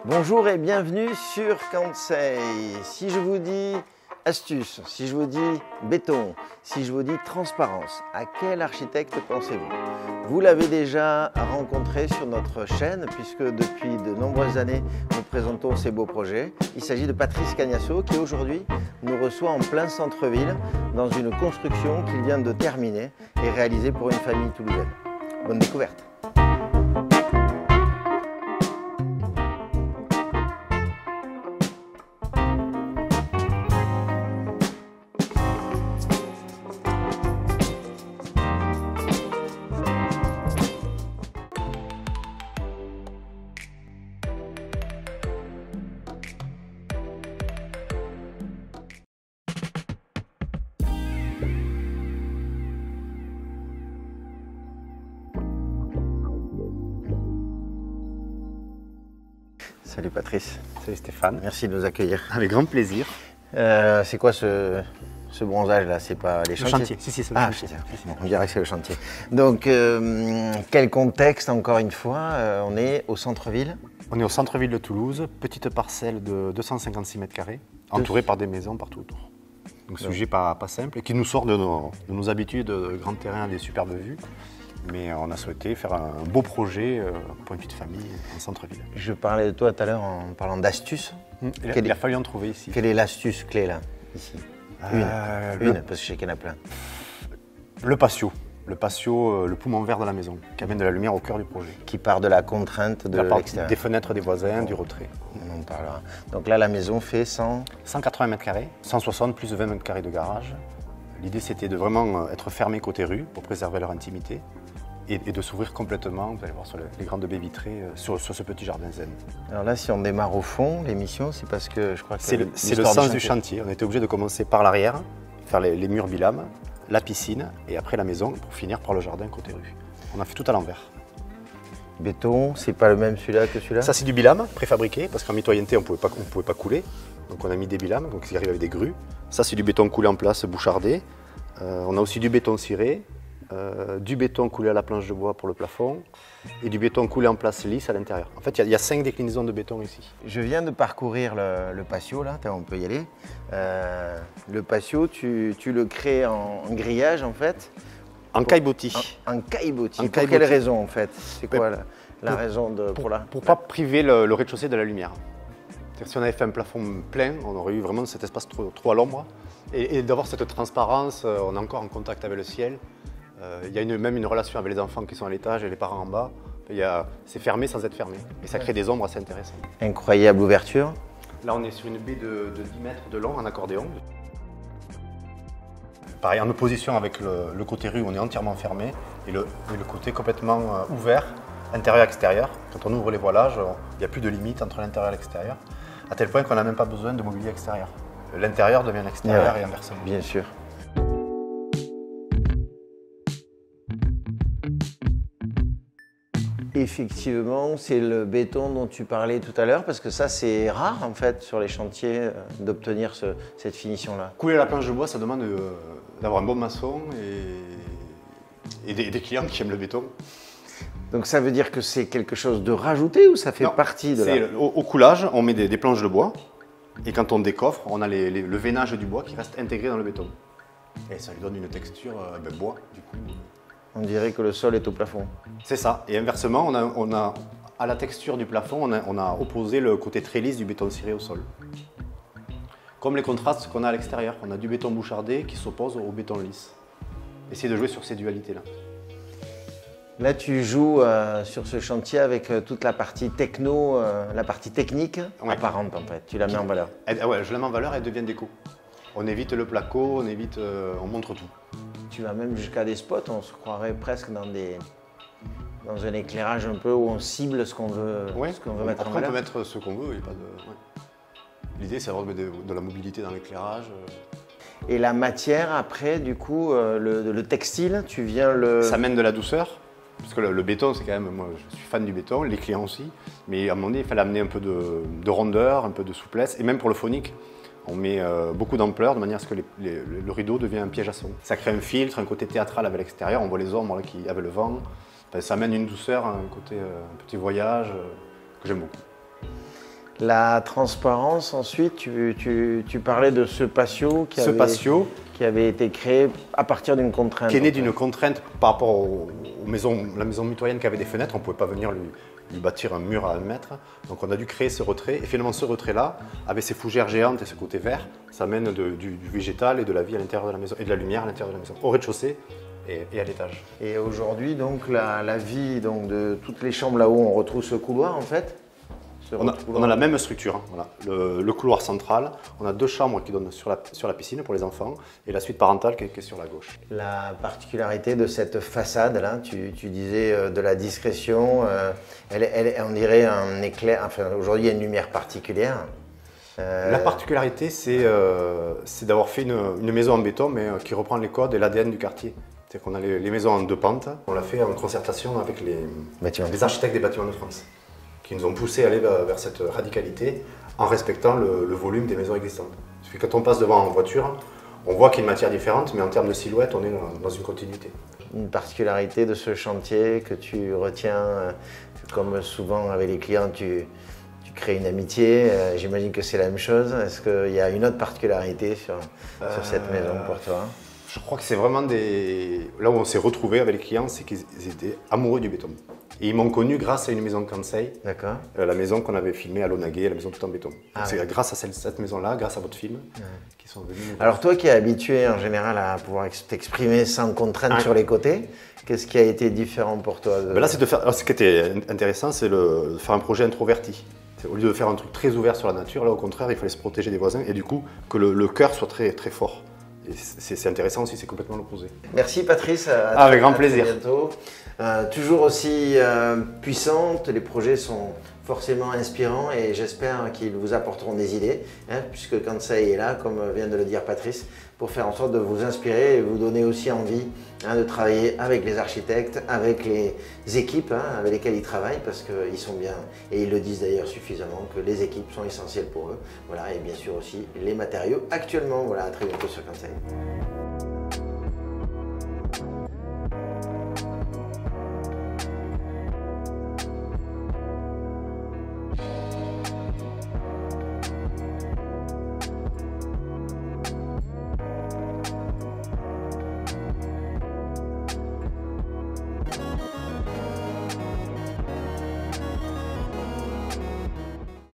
Bonjour et bienvenue sur Kansei. Si je vous dis astuce, si je vous dis béton, si je vous dis transparence, à quel architecte pensez-vous? Vous l'avez déjà rencontré sur notre chaîne puisque depuis de nombreuses années nous présentons ces beaux projets. Il s'agit de Patrice Cagnasso qui aujourd'hui nous reçoit en plein centre-ville dans une construction qu'il vient de terminer et réaliser pour une famille toulousaine. Bonne découverte. Salut Patrice. Salut Stéphane. Merci de nous accueillir. Avec grand plaisir. C'est quoi ce bronzage là? C'est pas les chantiers? Le chantier, si, c'est le chantier. Bon, on dirait que c'est le chantier. Donc, quel contexte, encore une fois, on est au centre-ville? On est au centre-ville de Toulouse, petite parcelle de 256 mètres carrés, entourée par des maisons partout autour. Donc, sujet pas simple et qui nous sort de nos habitudes de grand terrain, des superbes vues. Mais on a souhaité faire un beau projet pour une petite famille en centre-ville. Je parlais de toi tout à l'heure en parlant d'astuces. Il a fallu en trouver ici. Quelle est l'astuce clé là, ici? Une, parce que je sais qu'il y en a plein. Le patio. Le patio, le poumon vert de la maison, qui amène de la lumière au cœur du projet. Qui part de la contrainte de l'extérieur. Des fenêtres des voisins, du retrait. On en parlera. Donc là, la maison fait 180 mètres carrés, 160 plus 20 mètres carrés de garage. L'idée, c'était de vraiment être fermé côté rue pour préserver leur intimité. Et de s'ouvrir complètement, vous allez voir sur les grandes baies vitrées, sur ce petit jardin zen. Alors là, si on démarre au fond, l'émission, c'est parce que je crois que c'est le sens du chantier. On était obligé de commencer par l'arrière, faire les murs bilames, la piscine et après la maison pour finir par le jardin côté rue. On a fait tout à l'envers. Béton, c'est pas le même celui-là que celui-là? Ça, c'est du bilame préfabriqué parce qu'en mitoyenneté, on pouvait pas couler. Donc on a mis des bilames, donc ils arrivent avec des grues. Ça, c'est du béton coulé en place, bouchardé. On a aussi du béton ciré. Du béton coulé à la planche de bois pour le plafond et du béton coulé en place lisse à l'intérieur. En fait, il y a 5 déclinaisons de béton ici. Je viens de parcourir le patio, là, on peut y aller. Le patio, tu le crées en grillage, en fait? En caillebotis. En caillebotis. Pour quelle raison, en fait? C'est quoi la raison pour la... Pour ne pas priver le rez-de-chaussée de la lumière. Si on avait fait un plafond plein, on aurait eu vraiment cet espace trop à l'ombre. Et d'avoir cette transparence, on est encore en contact avec le ciel. Il y a même une relation avec les enfants qui sont à l'étage et les parents en bas. C'est fermé sans être fermé. Et ça crée des ombres assez intéressantes. Incroyable ouverture. Là, on est sur une baie de 10 mètres de long en accordéon. Pareil, en opposition avec le côté rue, on est entièrement fermé. Et le côté complètement ouvert, intérieur-extérieur. Quand on ouvre les voilages, il n'y a plus de limite entre l'intérieur et l'extérieur. À tel point qu'on n'a même pas besoin de mobilier extérieur. L'intérieur devient l'extérieur et inversement. Bien sûr. Effectivement, c'est le béton dont tu parlais tout à l'heure, parce que ça, c'est rare en fait sur les chantiers d'obtenir cette finition-là. Couler la planche de bois, ça demande d'avoir un bon maçon et des clients qui aiment le béton. Donc ça veut dire que c'est quelque chose de rajouté ou ça fait partie de la... Au coulage, on met des planches de bois et quand on décoffre, on a le veinage du bois qui reste intégré dans le béton. Et ça lui donne une texture bois, du coup. On dirait que le sol est au plafond. C'est ça. Et inversement, on a à la texture du plafond, on a opposé le côté très lisse du béton ciré au sol. Comme les contrastes qu'on a à l'extérieur. On a du béton bouchardé qui s'oppose au béton lisse. Essayez de jouer sur ces dualités-là. Là, tu joues sur ce chantier avec toute la partie techno, la partie technique apparente en fait. Tu la mets en valeur. Je la mets en valeur et elle devient déco. On évite le placo, on montre tout. Tu vas même jusqu'à des spots, on se croirait presque dans un éclairage un peu où on cible ce qu'on veut, mettre en valeur. On peut mettre ce qu'on veut, L'idée, c'est d'avoir de la mobilité dans l'éclairage. Et la matière, après, du coup, le textile, tu viens le... Ça amène de la douceur, parce que le béton, c'est quand même... Moi, je suis fan du béton, les clients aussi. Mais à un moment donné, il fallait amener un peu de rondeur, un peu de souplesse, et même pour le phonique. On met beaucoup d'ampleur de manière à ce que le rideau devienne un piège à son. Ça crée un filtre, un côté théâtral avec l'extérieur, on voit les ombres là, avec le vent. Enfin, ça amène une douceur, un petit voyage que j'aime beaucoup. La transparence, ensuite, tu parlais de ce patio qui avait été créé à partir d'une contrainte. Qui est né d'une contrainte par rapport aux maisons, la maison mitoyenne qui avait des fenêtres, on ne pouvait pas venir lui bâtir un mur à 1 mètre. Donc on a dû créer ce retrait. Et finalement ce retrait-là, avec ses fougères géantes et ce côté vert, ça mène du végétal et de la vie à l'intérieur de la maison, et de la lumière à l'intérieur de la maison, au rez-de-chaussée et à l'étage. Et aujourd'hui, donc, la vie donc, de toutes les chambres là-haut, on retrouve ce couloir en fait. On a la même structure, hein, voilà. Le couloir central, on a 2 chambres qui donnent sur la piscine pour les enfants et la suite parentale qui est sur la gauche. La particularité de cette façade, là, tu disais de la discrétion, on dirait un éclair, enfin aujourd'hui il y a une lumière particulière. La particularité c'est d'avoir fait une maison en béton mais qui reprend les codes et l'ADN du quartier. C'est-à-dire qu'on a les maisons en 2 pentes, on l'a fait en concertation avec les architectes des bâtiments de France, qui nous ont poussé à aller vers cette radicalité en respectant le volume des maisons existantes. Parce que quand on passe devant en voiture, on voit qu'il y a une matière différente, mais en termes de silhouette, on est dans une continuité. Une particularité de ce chantier que tu retiens, comme souvent avec les clients, tu crées une amitié, j'imagine que c'est la même chose. Est-ce qu'il y a une autre particularité sur cette maison pour toi? Je crois que c'est vraiment là où on s'est retrouvé avec les clients, c'est qu'ils étaient amoureux du béton. Et ils m'ont connu grâce à une maison de Kansai, la maison qu'on avait filmée à Lonaguet, la maison tout en béton. C'est grâce à cette maison-là, grâce à votre film, qu'ils sont venus. Alors toi qui es habitué en général à pouvoir t'exprimer sans contrainte sur les côtés, qu'est-ce qui a été différent pour toi Là, ce qui était intéressant, c'est de faire un projet introverti. Au lieu de faire un truc très ouvert sur la nature, là au contraire, il fallait se protéger des voisins et du coup que le cœur soit très, très fort. Et c'est intéressant aussi, c'est complètement l'opposé. Merci Patrice, avec grand plaisir. Très bientôt. Toujours aussi puissante, les projets sont forcément inspirants et j'espère qu'ils vous apporteront des idées, puisque Kansai est là, comme vient de le dire Patrice, pour faire en sorte de vous inspirer et vous donner aussi envie de travailler avec les architectes, avec les équipes avec lesquelles ils travaillent, parce qu'ils sont bien, et ils le disent d'ailleurs suffisamment, que les équipes sont essentielles pour eux. Voilà, et bien sûr aussi les matériaux actuellement. Voilà, à très bientôt sur Kansai.